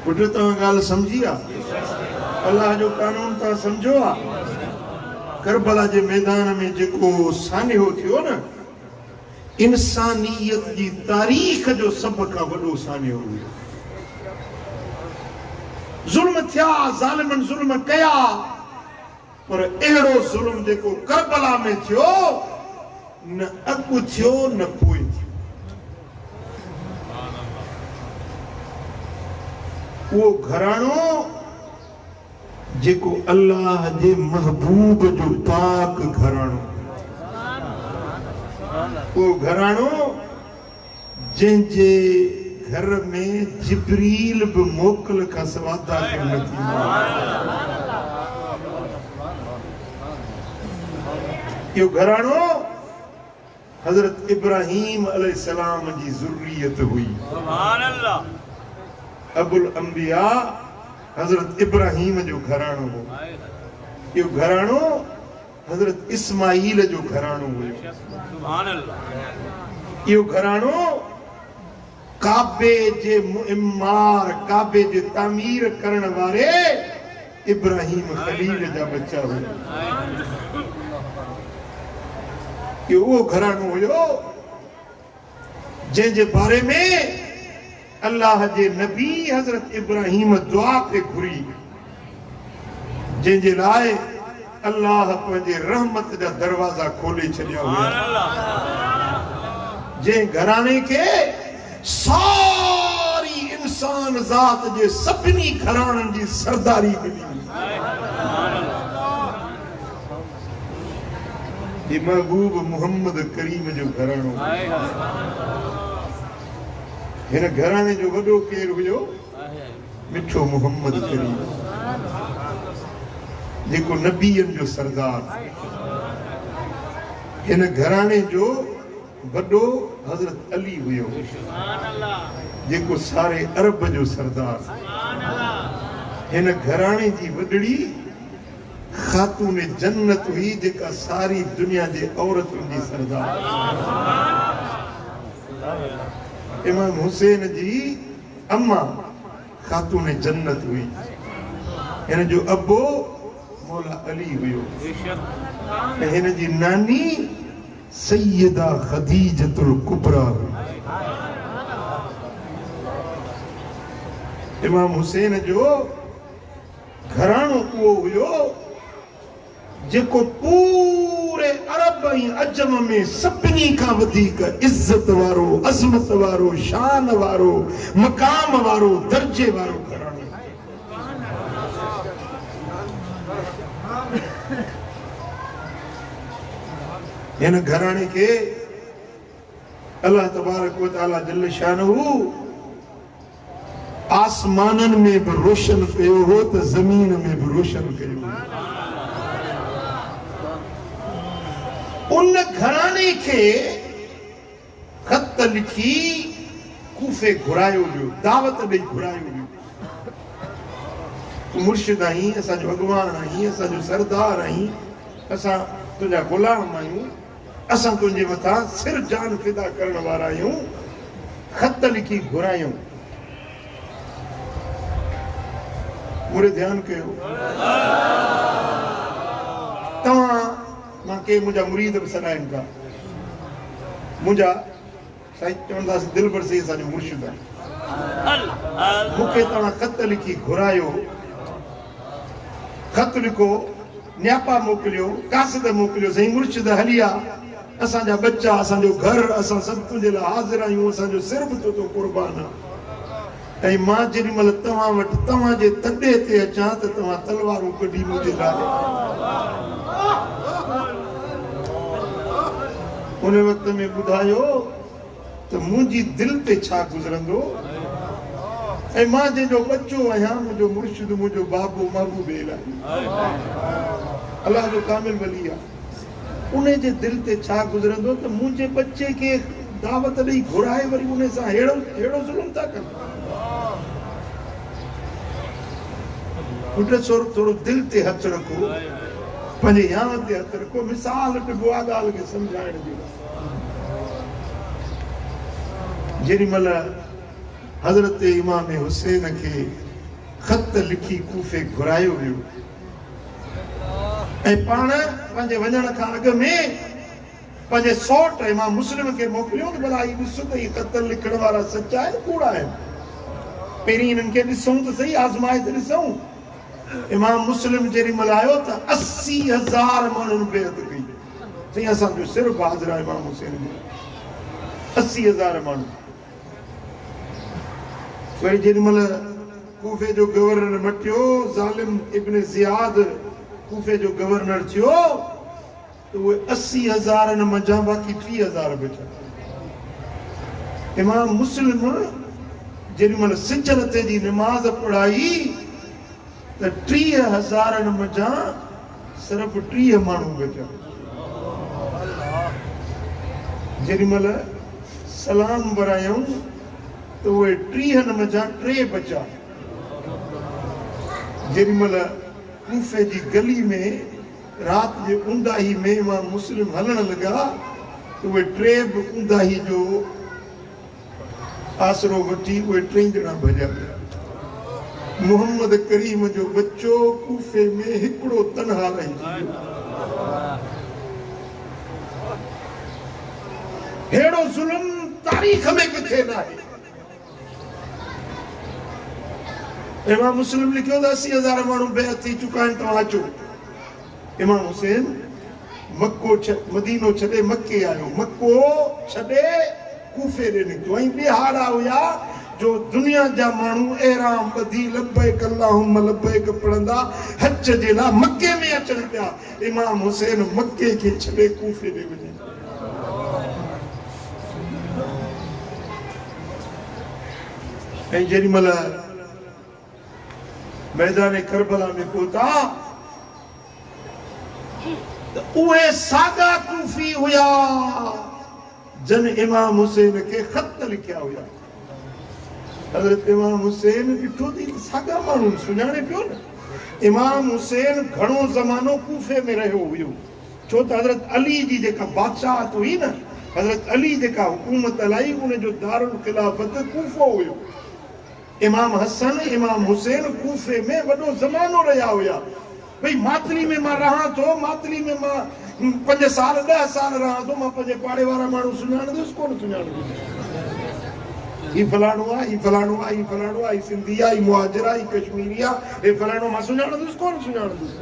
पुट तव्हां ॻाल्हि समझी आ? अल्लाह जो कानून तव्हां समझो आ? करबला जे मैदान में जेको सान्हो थियो न, इंसानियत जी तारीख़ जो सब खां वॾो सान्हो हुयो। ज़ुल्म थिया, ज़ालिमन ज़ुल्म कया, पर अहिड़ो ज़ुल्म जेको करबला में थियो, न अॻु थियो न पोइ थियो। वो घराणो जेको अल्लाह जे महबूब जो पाक घराणो, वो घराणो जंहिंजे घर में जिब्रील भी मोकल का सवा दाखिल न थींदो। यो घराणो हजरत इब्राहीम अलैहिस्सलाम जी ज़ुर्रियत हुई। सुभान अल्लाह। अबुल अंबिया हजरत इब्राहीम जो घराणो हो। यो घराणो हजरत इस्माईल जो घराणो हुयो। सुभान अल्लाह। यो घराणो काबे जे मुइम्मार, काबे जे तामीर करण वारे इब्राहीम खलील जा बच्चा हुया। यो वो घराणो हुयो जंहिंजे बारे में अल्लाह जे नबी हजरत इब्राहीम दुआ पे घुरी, जंहिंजे लाइ अल्लाह पंहिंजे रहमत जा दरवाजा खोले छॾिया हुया। जंहिं घराणे खे सारी इंसान ज़ात जे सभिनी घराणनि जी सरदारी मिली। ये महबूब मोहम्मद करीम जो घराणो। हिन घराणे जो वॾो केरु हुयो? मिठो मोहम्मद करीम, जेको नबीयनि जो सरदार। हिन घराणे जो वॾो हज़रत अली हुयो, जेको सारे अरब जो सरदार। हिन घराणे जी वॾड़ी खातून जन्नत हुई, जेका सारी दुनिया जे औरतुनि जी सरदार। इमाम हुसैन जी अम्मा खातून जन्नत हुई। हिन जो अबो मौला अली हुयो। हिन जी नानी सैयदा खदीजतुल कुबरा हुई। इमाम हुसैन जो घराणो उहो हुयो जेको पूरे अरब ऐं अजम में सभिनी खां वधीक इज्जत वारो, अज़मत वारो, शान वारो, मकाम वारो, दर्जे वारो घराणो। हिन घराणे खे अल्लाह तबारक व तआला जल्ल शानहू आसमाननि में भी रोशन कयो हो त ज़मीन में भी रोशन कयो। उन घराणे खे ख़त लिखी कूफे घुरायो वियो, दावत ॾेई घुरायो वियो। तूं मुर्शिद आहीं, असांजो अॻवान आहीं, असांजो सरदार आहीं, असां तुंहिंजा ग़ुलाम आहियूं, असां तुंहिंजे मथां सिर जान फिदा करण वारा आहियूं। ख़त लिखी घुरायूं। मुरे ध्यान कयो। तव्हां मां के मुंहिंजा मुरीद बि सॾाइनि था। मुंहिंजा साईं चवंदासीं दिलबर से असांजो मुर्शिद आहे। मूंखे तव्हां ख़त लिखी घुरायो, ख़त लिखो, न्यापा मोकिलियो, कासिद मोकिलियो, साईं मुर्शिद हली आ, असांजा बच्चा, असांजो घर, असां सभु तुंहिंजे लाइ हाज़िर आहियूं, असांजो सिर बि तुंहिंजो कुर्बान आहे। ऐं मां जेॾीमहिल तव्हां वटि तव्हांजे तॾे ते अचां त तव्हां तलवारूं कढी मुंहिंजे लाइ। उन वक़्त में ॿुधायो त मुंहिंजी दिलि ते छा गुज़रंदो। ऐं मां जंहिंजो बच्चो आहियां, मुंहिंजो मुर्शिद, मुंहिंजो बाबू महबूब इलाही, अल्लाह जो कामिल वली आहे। उन जे दिलि ते छा गुज़रंदो त मुंहिंजे बच्चे खे दावत ॾेई घुराए वरी उन सां अहिड़ो ज़ुल्म था कनि। पुट थोरो दिलि ते हथु रखो, पंहिंजे यान ते हथु रखो। मिसाल ॾिबो आहे ॻाल्हि खे सम्झाइण जी। जेॾीमहिल हज़रत इमाम हुसैन खे ख़त लिखी कूफे घुरायो वियो ऐं पाण पंहिंजे वञण खां अॻु में पंहिंजे सौट इमाम मुस्लिम खे मोकिलियो त भला हीउ ॾिसो त हीउ ख़त लिखण वारा सचा आहिनि कूड़ा आहिनि पहिरीं हिननि खे ॾिसूं त सही आज़माए त ॾिसूं इमाम मुस्लिम जेॾी महिल आयो त 80,000 माण्हुनि बेअत कई चई असांजो सिर्फ़ु हाज़िर इमाम हुसैन जो 80,000 माण्हू वरी जेॾी महिल कूफे जो गवर्नर मटियो ज़ालिम इब्न ज़ियाद कूफे जो गवर्नर थियो तो वो 80,000 मंझां बाक़ी 30,000 बचा इमाम मुस्लिम जेॾी महिल सिजल ते जी नमाज़ पढ़ाई त 30,000 मंझां सिर्फ़ 30 माण्हू बचा जेॾी महिल सलाम वरायूं तो उहे 30 मंझां 3 बचा जेॾी महिल कूफे जी गली में रात जे ऊंदाही में इमाम मुस्लिम हलण लॻा तो उहे 3 बि ऊंदाही जो आसरो वठी उहे 3 ॼणा भॼा मोहम्मद करीम जो बच्चो कूफे में हिकिड़ो तनहा रहिजी हेड़ो ज़ुल्म तारीख़ में किथे न आहे इमाम मुस्लिम लिखियो त 80,000 माण्हू बेअत थी चुका आहिनि तव्हां अचो इमाम हुसैन मक्को मदीनो छॾे मके आयो मक्को छॾे कूफे ॾे निकितो ऐं ॿिहारा हुया जो दुनिया जा माण्हू एराम ॿधी लब्बैक अल्लाहुम्मा लब्बैक पढ़ंदा हज जे लाइ मके में अचनि पिया इमाम हुसैन मके खे छॾे कूफे ॾे वञे ऐं जेॾी महिल मैदान करबला में पहुता तो उहे सागा कूफी हुया जन इमाम हुसैन के खत लिखिया हुया हज़रत इमाम हुसैन ॾिठो थी सागा माण्हू सुञाणे पियो न इमाम हुसैन घणो ज़मानो कूफे में रहियो हुयो छो त हज़रत अली जी जेका बादशाहत हुई न हज़रत अली जेका हुकूमत हलाई उन जो दारुल खिलाफत कूफो हुयो इमाम हसन इमाम हुसैन कूफे में वॾो ज़मानो रहिया हुया भई मातली में मां रहां थो मातली में मां 5 साल 10 साल रहां थो मां पंहिंजे पाड़े वारा माण्हू सुञाणंदुसि कोन सुञाणंदुसि ही फलाणो आहे ही फलाणो आहे ही फलाणो आहे ही सिंधी आहे ही मुहाजिर आहे ही कश्मीरी आहे हे फलाणो मां सुञाणंदुसि कोन सुञाणंदुसि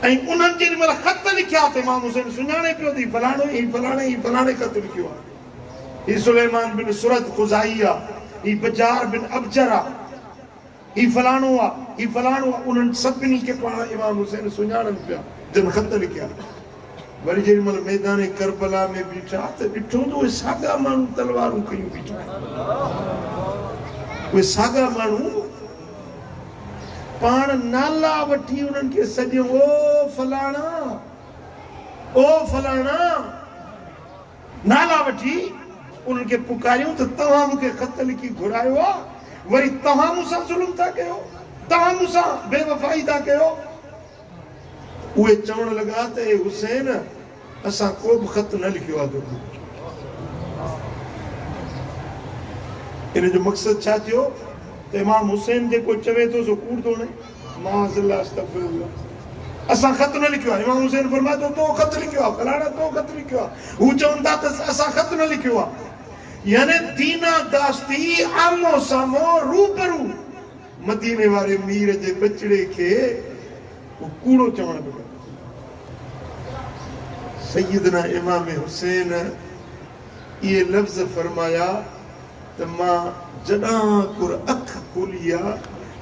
ऐं उन्हनि जेॾी महिल ख़त लिखिया त इमाम हुसैन सुञाणे पियो थी फलाणो ही फलाणे ख़त लिखियो आहे ही सुलेमान बिन सुरत ख़ुज़ाई आहे ही बजार बिन अबजरा ही फलाणो उन्हनि सभिनी खे पाण इमाम हुसैन सुञाणनि पिया जन ख़त लिखिया वरी जेॾी महिल मैदान करबला में बीठा त ॾिठो त उहे साॻा माण्हू तलवारूं खयूं बीठा उहे साॻा माण्हू पाण नाला वठी उन्हनि खे सॼो ओ फलाणा नाला वठी उन्हनि खे पुकारियूं त तव्हां मूंखे ख़त लिखी घुरायो आहे वरी तव्हां मूंसां ज़ुल्म था कयो तव्हां मूंसां बेवफ़ाई था कयो उहे चवण लॻा त ए हुसैन असां को बि ख़त न लिखियो आहे इन जो मक़सदु छा थियो त इमाम हुसैन जेको चवे थो सो कूड़ थो माज़अल्लाह अस्तग़फिरुल्लाह असां ख़त न लिखियो आहे इमाम हुसैन फरमाए थो तो ख़त लिखियो आहे फलाणा तो ख़त लिखियो आहे हू चवनि था त असां ख़त न लिखियो आहे यानी दीना दास्ती आमो सामो रूबरू मदीने वारे मीर जे बचड़े खे वो कूड़ो चवण पियो सैयदना इमाम हुसैन ये लफ्ज़ फरमाया त मां जॾां कुर अख खोली आहे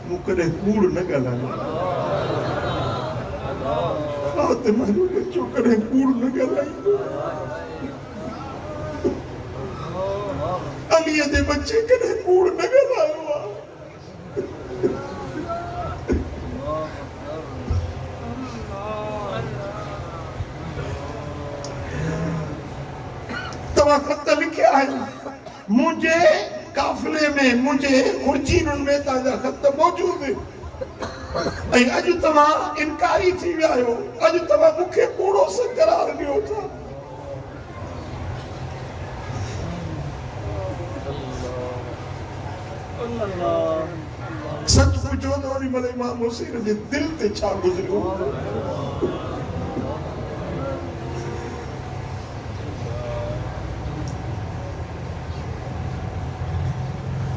मूं कॾहिं कूड़ न ॻाल्हायो फातिमा जो बच्चो कॾहिं कूड़ न ॻाल्हाईंदो अलीअ जे बच्चे कॾहिं कूड़ न ॻाल्हायो आहे तव्हां ख़त लिखिया आहिनि मुंहिंजे काफ़िले में मुंहिंजे खुर्चीनुनि में तव्हांजा ख़त मौजूदु ऐं अॼु तव्हां इनकारी थी विया आहियो अॼु तव्हां मूंखे कूड़ो करार ॾियो था पुछो तो वरी मले इमाम हुसैन जे दिल ते छा गुज़रियो।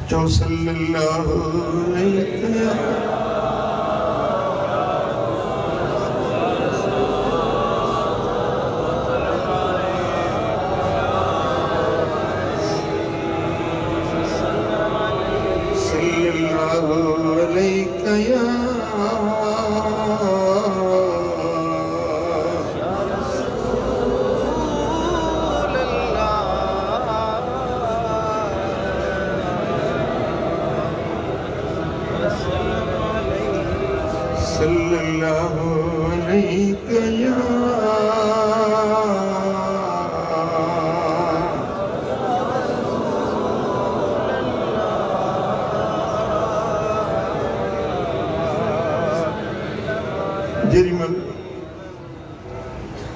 चो सल्लल्लाहु अलैहि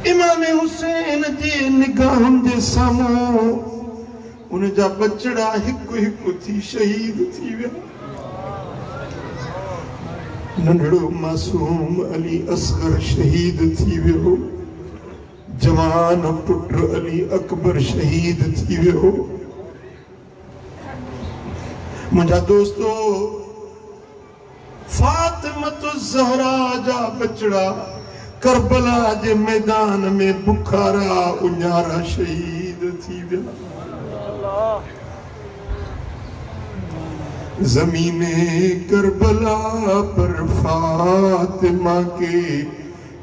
इमाम हुसैन जे निगाहन जे सामूं उन जा बचड़ा हिकु हिकु थी शहीद थी विया। नंढड़ो मासूम अली असगर शहीद थी वियो। जवान पुट अली अकबर शहीद थी वियो। मुंहिंजा दोस्तो फातिमतु ज़हरा जा बचड़ा करबला जे मैदान में बुखारा उन्यारा शहीद थी विया। ज़मीने करबला पर फातिमा के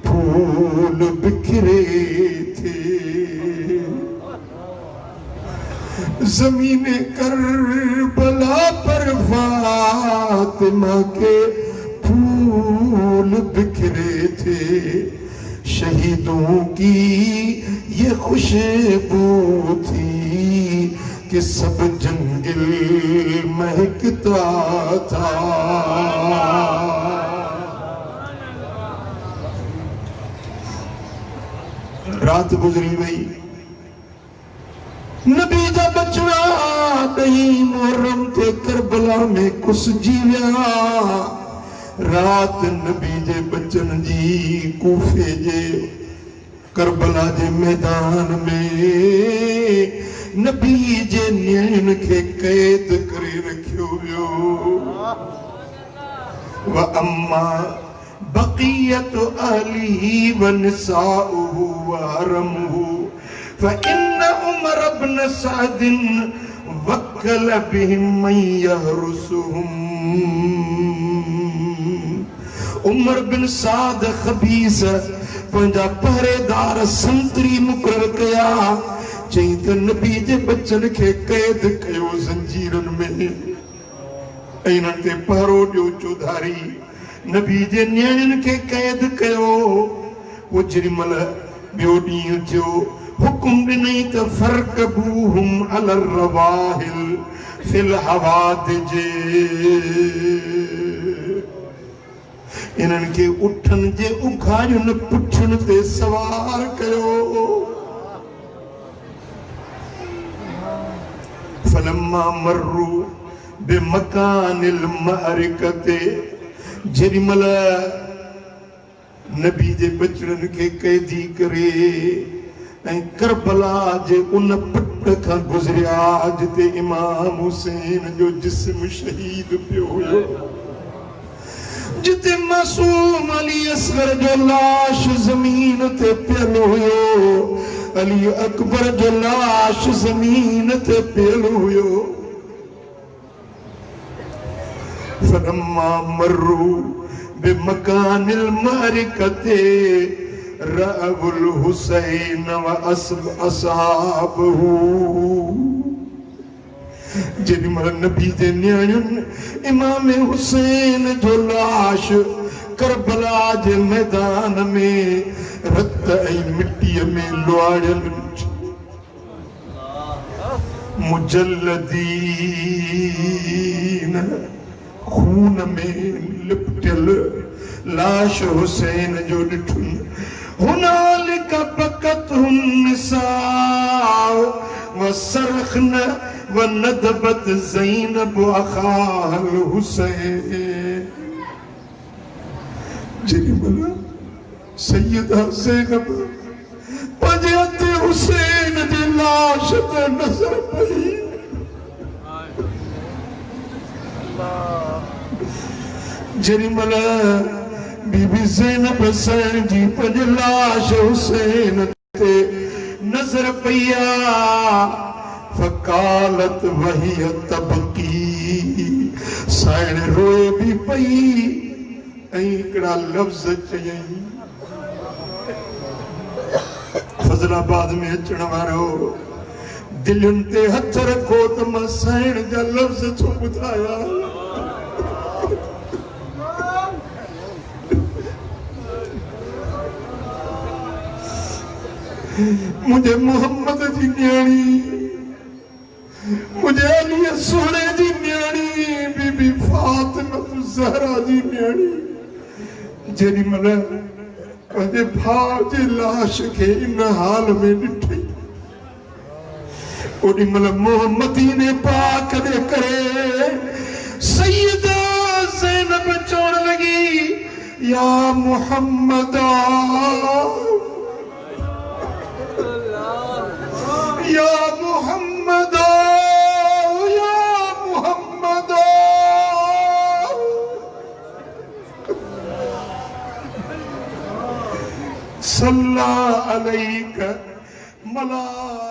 फूल बिखरे थे। ज़मीने करबला पर फातिमा के फूल बिखरे थे। शहीदों की ये खुशबू थी कि सब जंगल महकता था। रात गुजरी गई। नबी जा बचड़ा दही मुहर्रम ते करबला में कुस जीविया। रात नबी जे बचन जी कूफे जे करबला जे मैदान में नबी जे न्यायन के कैद करे रखियो वियो। व अम्मा बक़ियतु अहलिही व निसाउहु व हरमुहु फ़इन्न उमर इब्न सअदिन वक्कल बिहिम मन यहरुसुहुम। उमर बिन साद खबीस पंजा पहरेदार संतरी मुक़रर कया। चई त नबी जे बच्चन के कैद कयो ज़ंजीरन में। इन्हनि ते पहरो ॾियो चौधारी। नबी जे न्याणियुन के कैद कयो। वो जेॾीमहिल ॿियो ॾींहुं थियो हुकुम ॾिनई त फरकबूहुम अलर रवाहिल फिल हवादिजे। इन्हनि के उठन जे उघाड़ियुनि पुठियुनि ते सवार कयो। फलम्मा मर्रू बिमकानिल मअरिकते। जेॾीमहिल नबी जे बचड़नि के कैदी करे ऐं करबला जे उन पट खां गुज़रिया जिते इमाम हुसैन जो जिस्म शहीद पियो हुयो। जिते मासूम अली असगर जो लाश जमीन ते पियल हुयो। अली अकबर जो लाश जमीन ते पियल हुयो। फलम्मा मर्रू बिमकानिल मअरिकते रअवुल हुसैन व असहाबहु। जेॾीमहिल नबी जे न्याणियुनि इमाम हुसैन जो लाश करबला जे मैदान में रत ऐं मिट्टीअ में लुआड़ियल मुजल्लदीन खून में लिपटियल लाश हुसैन जो ॾिठुनि। हुनालिक बकतहुन निसाउ वसरखन वनदबत ज़ैनब अखाल हुसैन। जेॾीमहिल सैयदा ज़ैनब पंहिंजे हथ हुसैन जी लाश ते नज़र पई जेॾीमहिल बीबी ज़ैनब हुसैन जी पंहिंजी लाश हुसैन ते नज़र पई फ़क़ालत वही तबकी साइण रोए भी पई ऐं हिकिड़ा लफ़्ज़ चयई फज़लाबाद में अचण वारो दिलुनि ते हथ रखो त मां साइण जा लफ़्ज़ थो ॿुधायां मुझे मोहम्मद जी न्याणी मुझे अली सोने जी न्याणी बीबी फातिमा ज़हरा जी न्याणी जेॾीमहिल पंहिंजे भाउ जे लाश खे इन हाल में ॾिठी ओॾीमहिल मोहम्मदीन पाक ॾे करे सैयदा ज़ैनब चवण लॻी या मुहम्मदा या मुहम्मद या मुहम्मद सल्ला अलैका मलाइकतुल्लाह